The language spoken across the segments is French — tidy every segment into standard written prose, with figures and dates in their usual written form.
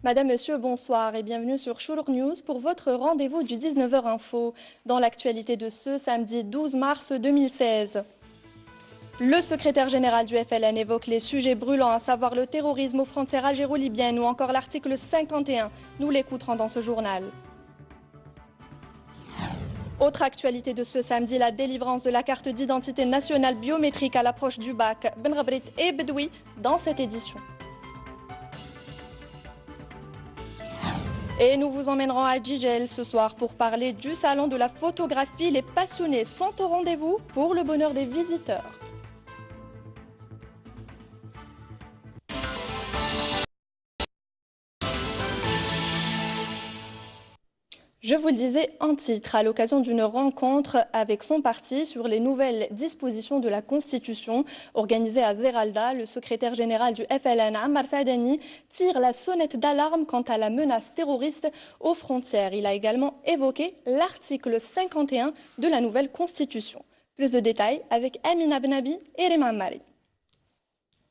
Madame, Monsieur, bonsoir et bienvenue sur Shourouk News pour votre rendez-vous du 19h Info. Dans l'actualité de ce samedi 12 mars 2016. Le secrétaire général du FLN évoque les sujets brûlants, à savoir le terrorisme aux frontières algéro-libyennes ou encore l'article 51. Nous l'écouterons dans ce journal. Autre actualité de ce samedi, la délivrance de la carte d'identité nationale biométrique à l'approche du bac. Ben Rabrit et Bedoui dans cette édition. Et nous vous emmènerons à Djidjel ce soir pour parler du salon de la photographie. Les passionnés sont au rendez-vous pour le bonheur des visiteurs. Je vous le disais en titre, à l'occasion d'une rencontre avec son parti sur les nouvelles dispositions de la Constitution organisée à Zeralda, le secrétaire général du FLN, Ammar Saadani, tire la sonnette d'alarme quant à la menace terroriste aux frontières. Il a également évoqué l'article 51 de la nouvelle Constitution. Plus de détails avec Amina Benabi et Rima Ammari.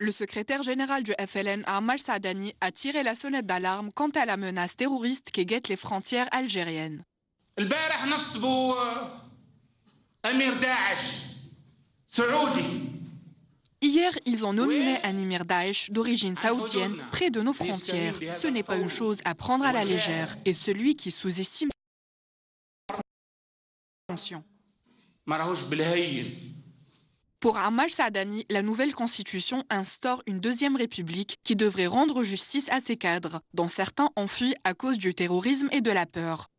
Le secrétaire général du FLN, Ammar Saadani, a tiré la sonnette d'alarme quant à la menace terroriste qui guette les frontières algériennes. Hier, ils ont nominé un émir Daesh d'origine saoudienne près de nos frontières. Ce n'est pas une chose à prendre à la légère et celui qui sous-estime la convention. Pour Ammar Saadani, la nouvelle constitution instaure une deuxième république qui devrait rendre justice à ses cadres, dont certains ont fui à cause du terrorisme et de la peur.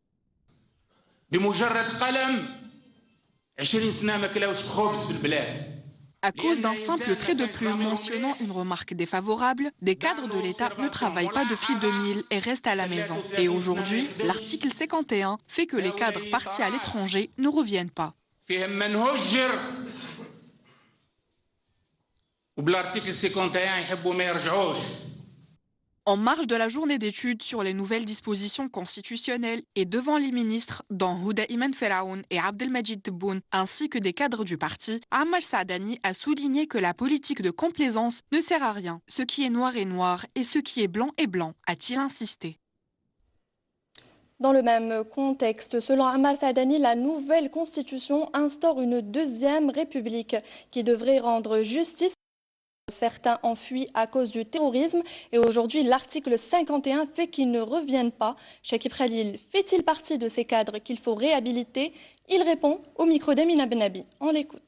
À cause d'un simple trait de plume mentionnant une remarque défavorable, des cadres de l'État ne travaillent pas depuis 2000 et restent à la maison. Et aujourd'hui, l'article 51 fait que les cadres partis à l'étranger ne reviennent pas. En marge de la journée d'études sur les nouvelles dispositions constitutionnelles et devant les ministres, dont Houda Iman Feraoun et Abdelmajid Tebboune, ainsi que des cadres du parti, Ammar Saadani a souligné que la politique de complaisance ne sert à rien. Ce qui est noir est noir et ce qui est blanc, a-t-il insisté. Dans le même contexte, selon Ammar Saadani, la nouvelle constitution instaure une deuxième république qui devrait rendre justice. Certains ont fui à cause du terrorisme et aujourd'hui l'article 51 fait qu'ils ne reviennent pas. Chakib Khalil fait-il partie de ces cadres qu'il faut réhabiliter? Il répond au micro d'Amina Benabi. On l'écoute.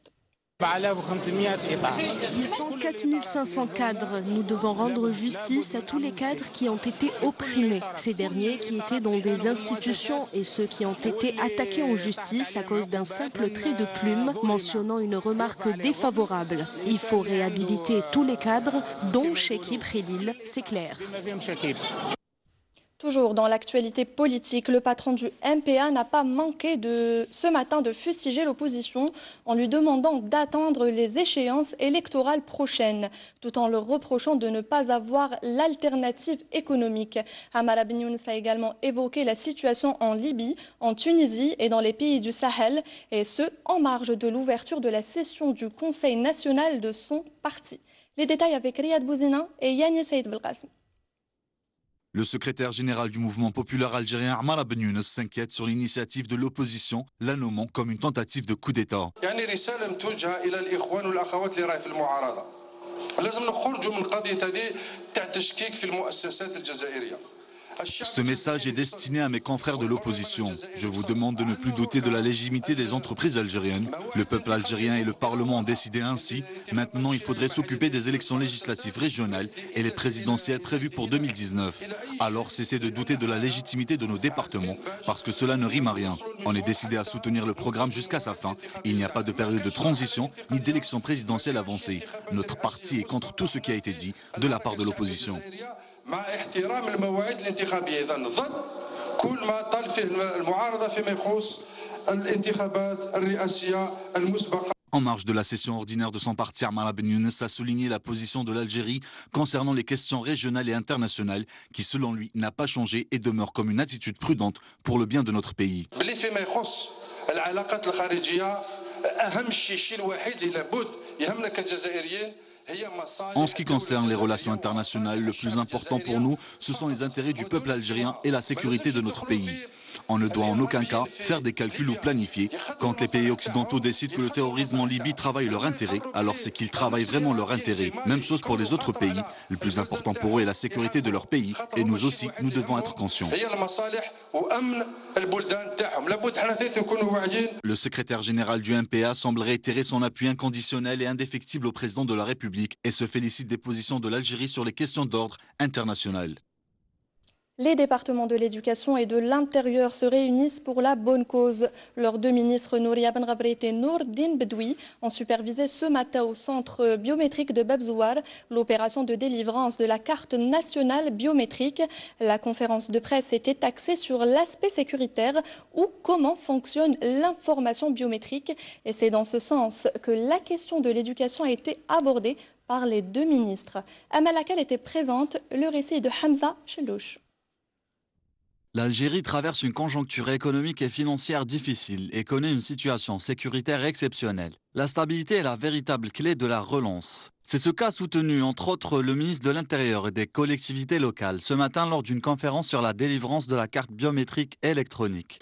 Ils sont 4500 cadres. Nous devons rendre justice à tous les cadres qui ont été opprimés. Ces derniers qui étaient dans des institutions et ceux qui ont été attaqués en justice à cause d'un simple trait de plume mentionnant une remarque défavorable. Il faut réhabiliter tous les cadres, dont Chekib Khalil, c'est clair. Toujours dans l'actualité politique, le patron du MPA n'a pas manqué ce matin de fustiger l'opposition en lui demandant d'attendre les échéances électorales prochaines, tout en leur reprochant de ne pas avoir l'alternative économique. Ammar Benyoun a également évoqué la situation en Libye, en Tunisie et dans les pays du Sahel, et ce, en marge de l'ouverture de la session du Conseil national de son parti. Les détails avec Riyad Bouzina et Yannis Saïd Belkacem. Le secrétaire général du mouvement populaire algérien Ammar Benyoun s'inquiète sur l'initiative de l'opposition, la nommant comme une tentative de coup d'État. Ce message est destiné à mes confrères de l'opposition. Je vous demande de ne plus douter de la légitimité des entreprises algériennes. Le peuple algérien et le Parlement ont décidé ainsi. Maintenant, il faudrait s'occuper des élections législatives régionales et les présidentielles prévues pour 2019. Alors cessez de douter de la légitimité de nos départements, parce que cela ne rime à rien. On est décidé à soutenir le programme jusqu'à sa fin. Il n'y a pas de période de transition ni d'élection présidentielle avancée. Notre parti est contre tout ce qui a été dit de la part de l'opposition. مع احترام المواعيد الانتخابية إذا ضد كل ما طال فيه المعارضة فيما يخص الانتخابات الرئاسية المسبقة. En marge de la session ordinaire de son parti, Ammar Benyoun a souligné la position de l'Algérie concernant les questions régionales et internationales qui, selon lui, n'a pas changé et demeure comme une attitude prudente pour le bien de notre pays. فيما يخص العلاقات الخارجية أهم الشيء الوحيد اللي لابد يهمنا كجزائريين En ce qui concerne les relations internationales, le plus important pour nous, ce sont les intérêts du peuple algérien et la sécurité de notre pays. On ne doit en aucun cas faire des calculs ou planifier. Quand les pays occidentaux décident que le terrorisme en Libye travaille leur intérêt, alors c'est qu'ils travaillent vraiment leur intérêt. Même chose pour les autres pays. Le plus important pour eux est la sécurité de leur pays. Et nous aussi, nous devons être conscients. Le secrétaire général du MPA semble réitérer son appui inconditionnel et indéfectible au président de la République et se félicite des positions de l'Algérie sur les questions d'ordre international. Les départements de l'éducation et de l'intérieur se réunissent pour la bonne cause. Leurs deux ministres, Nouria Benrabrit et Nourdine Bedoui, ont supervisé ce matin au centre biométrique de Babzouar l'opération de délivrance de la carte nationale biométrique. La conférence de presse était axée sur l'aspect sécuritaire ou comment fonctionne l'information biométrique. Et c'est dans ce sens que la question de l'éducation a été abordée par les deux ministres. À laquelle était présente le récit de Hamza Chelouch. L'Algérie traverse une conjoncture économique et financière difficile et connaît une situation sécuritaire exceptionnelle. La stabilité est la véritable clé de la relance. C'est ce qu'a soutenu entre autres le ministre de l'Intérieur et des collectivités locales ce matin lors d'une conférence sur la délivrance de la carte biométrique électronique.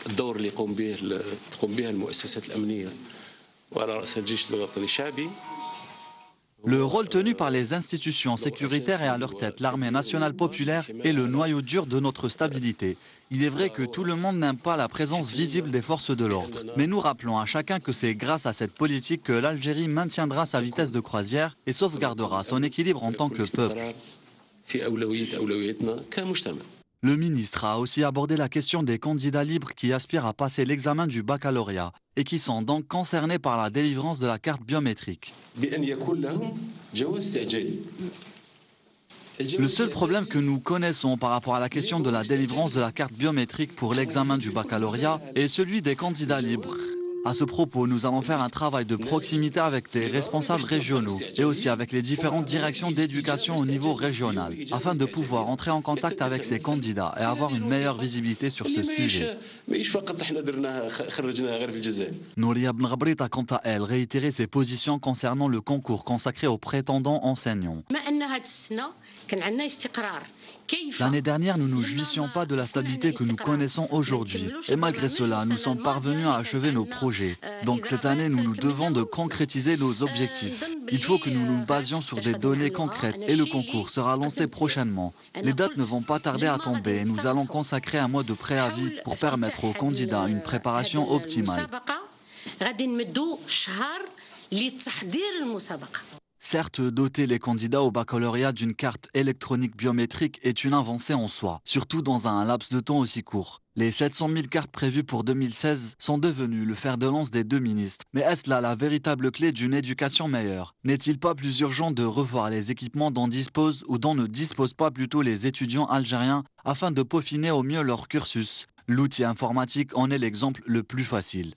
Le rôle tenu par les institutions sécuritaires et à leur tête l'armée nationale populaire est le noyau dur de notre stabilité. Il est vrai que tout le monde n'aime pas la présence visible des forces de l'ordre. Mais nous rappelons à chacun que c'est grâce à cette politique que l'Algérie maintiendra sa vitesse de croisière et sauvegardera son équilibre en tant que peuple. Le ministre a aussi abordé la question des candidats libres qui aspirent à passer l'examen du baccalauréat et qui sont donc concernés par la délivrance de la carte biométrique. Le seul problème que nous connaissons par rapport à la question de la délivrance de la carte biométrique pour l'examen du baccalauréat est celui des candidats libres. À ce propos, nous allons faire un travail de proximité avec des responsables régionaux et aussi avec les différentes directions d'éducation au niveau régional, afin de pouvoir entrer en contact avec ces candidats et avoir une meilleure visibilité sur ce sujet. Nouria Benrabrit a quant à elle réitéré ses positions concernant le concours consacré aux prétendants enseignants. L'année dernière, nous ne nous jouissions pas de la stabilité que nous connaissons aujourd'hui. Et malgré cela, nous sommes parvenus à achever nos projets. Donc cette année, nous nous devons de concrétiser nos objectifs. Il faut que nous nous basions sur des données concrètes et le concours sera lancé prochainement. Les dates ne vont pas tarder à tomber et nous allons consacrer un mois de préavis pour permettre aux candidats une préparation optimale. Certes, doter les candidats au baccalauréat d'une carte électronique biométrique est une avancée en soi, surtout dans un laps de temps aussi court. Les 700 000 cartes prévues pour 2016 sont devenues le fer de lance des deux ministres. Mais est-ce là la véritable clé d'une éducation meilleure? N'est-il pas plus urgent de revoir les équipements dont disposent ou dont ne disposent pas plutôt les étudiants algériens afin de peaufiner au mieux leur cursus? L'outil informatique en est l'exemple le plus facile.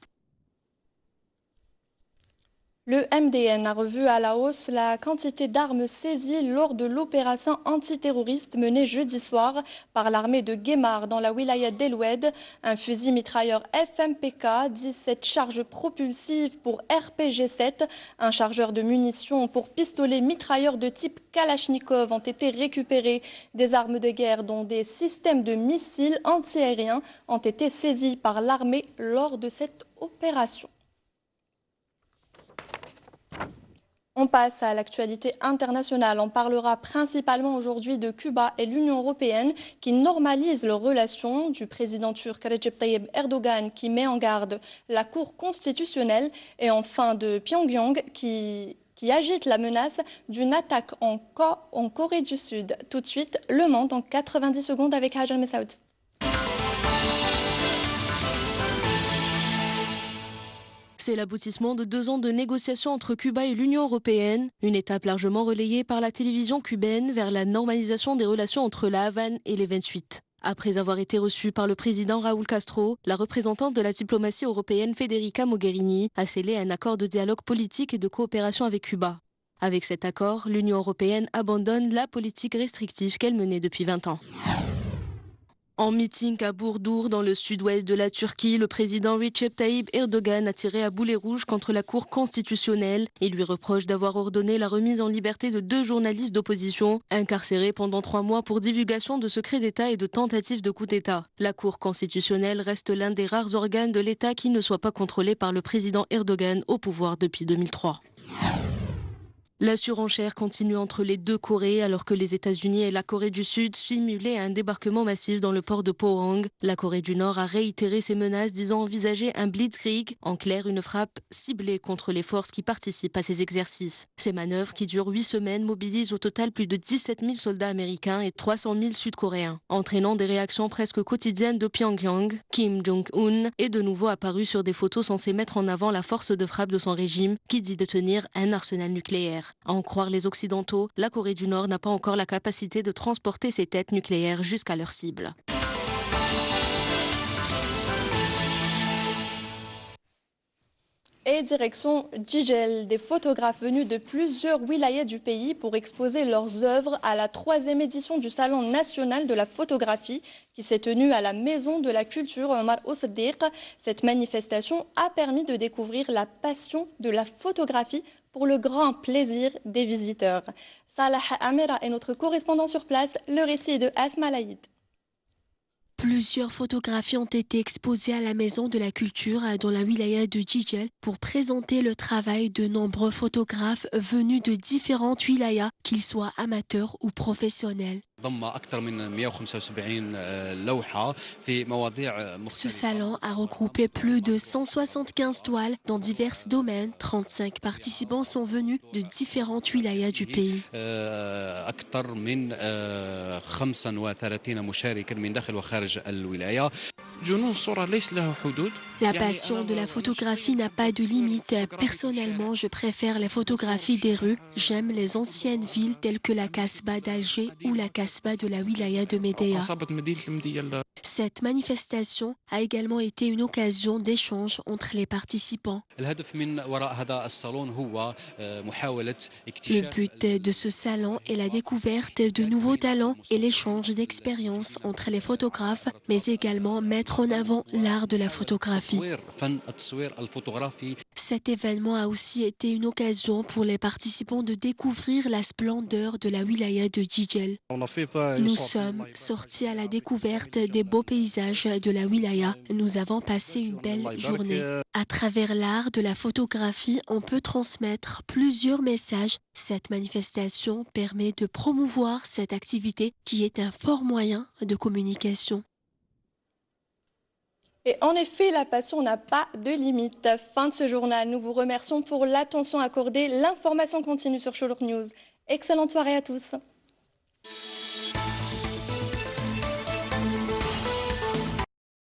Le MDN a revu à la hausse la quantité d'armes saisies lors de l'opération antiterroriste menée jeudi soir par l'armée de Guémar dans la wilaya d'El Oued. Un fusil mitrailleur FMPK, 17 charges propulsives pour RPG-7, un chargeur de munitions pour pistolet mitrailleur de type Kalachnikov ont été récupérés. Des armes de guerre dont des systèmes de missiles antiaériens ont été saisis par l'armée lors de cette opération. On passe à l'actualité internationale. On parlera principalement aujourd'hui de Cuba et l'Union européenne qui normalisent leurs relations, du président turc Recep Tayyip Erdogan qui met en garde la Cour constitutionnelle et enfin de Pyongyang qui agite la menace d'une attaque en Corée du Sud. Tout de suite, Le Monde en 90 secondes avec Hajar Messaoud. C'est l'aboutissement de 2 ans de négociations entre Cuba et l'Union européenne, une étape largement relayée par la télévision cubaine vers la normalisation des relations entre la Havane et les 28. Après avoir été reçue par le président Raúl Castro, la représentante de la diplomatie européenne Federica Mogherini a scellé un accord de dialogue politique et de coopération avec Cuba. Avec cet accord, l'Union européenne abandonne la politique restrictive qu'elle menait depuis 20 ans. En meeting à Burdur, dans le sud-ouest de la Turquie, le président Recep Tayyip Erdogan a tiré à boulet rouge contre la Cour constitutionnelle et lui reproche d'avoir ordonné la remise en liberté de 2 journalistes d'opposition, incarcérés pendant 3 mois pour divulgation de secrets d'État et de tentatives de coup d'État. La Cour constitutionnelle reste l'un des rares organes de l'État qui ne soit pas contrôlé par le président Erdogan au pouvoir depuis 2003. La surenchère continue entre les deux Corées alors que les États-Unis et la Corée du Sud simulaient un débarquement massif dans le port de Pohang. La Corée du Nord a réitéré ses menaces disant envisager un blitzkrieg, en clair une frappe ciblée contre les forces qui participent à ces exercices. Ces manœuvres qui durent 8 semaines mobilisent au total plus de 17 000 soldats américains et 300 000 Sud-Coréens, entraînant des réactions presque quotidiennes de Pyongyang. Kim Jong-un est de nouveau apparu sur des photos censées mettre en avant la force de frappe de son régime qui dit détenir un arsenal nucléaire. À en croire les Occidentaux, la Corée du Nord n'a pas encore la capacité de transporter ses têtes nucléaires jusqu'à leur cible. Et direction Jijel, des photographes venus de plusieurs wilayas du pays pour exposer leurs œuvres à la 3e édition du Salon national de la photographie qui s'est tenue à la Maison de la Culture Omar Ousdiq. Cette manifestation a permis de découvrir la passion de la photographie pour le grand plaisir des visiteurs. Salah Amira est notre correspondant sur place. Le récit est de Asma Laïd. Plusieurs photographies ont été exposées à la Maison de la Culture dans la wilaya de Jijel pour présenter le travail de nombreux photographes venus de différentes wilayas, qu'ils soient amateurs ou professionnels. Ce salon a regroupé plus de 175 toiles dans divers domaines. 35 participants sont venus de différentes wilayas du pays. La passion de la photographie n'a pas de limite. Personnellement, je préfère les photographies des rues. J'aime les anciennes villes telles que la Kasbah d'Alger ou la Kasbah de la wilaya de Médéa. Cette manifestation a également été une occasion d'échange entre les participants. Le but de ce salon est la découverte de nouveaux talents et l'échange d'expériences entre les photographes, mais également mettre en avant l'art de la photographie. Cet événement a aussi été une occasion pour les participants de découvrir la splendeur de la wilaya de Jijel. Nous sommes sortis à la découverte des beaux paysages de la wilaya. Nous avons passé une belle journée. À travers l'art de la photographie, on peut transmettre plusieurs messages. Cette manifestation permet de promouvoir cette activité qui est un fort moyen de communication. Et en effet, la passion n'a pas de limite. Fin de ce journal. Nous vous remercions pour l'attention accordée. L'information continue sur Sholouk News. Excellente soirée à tous.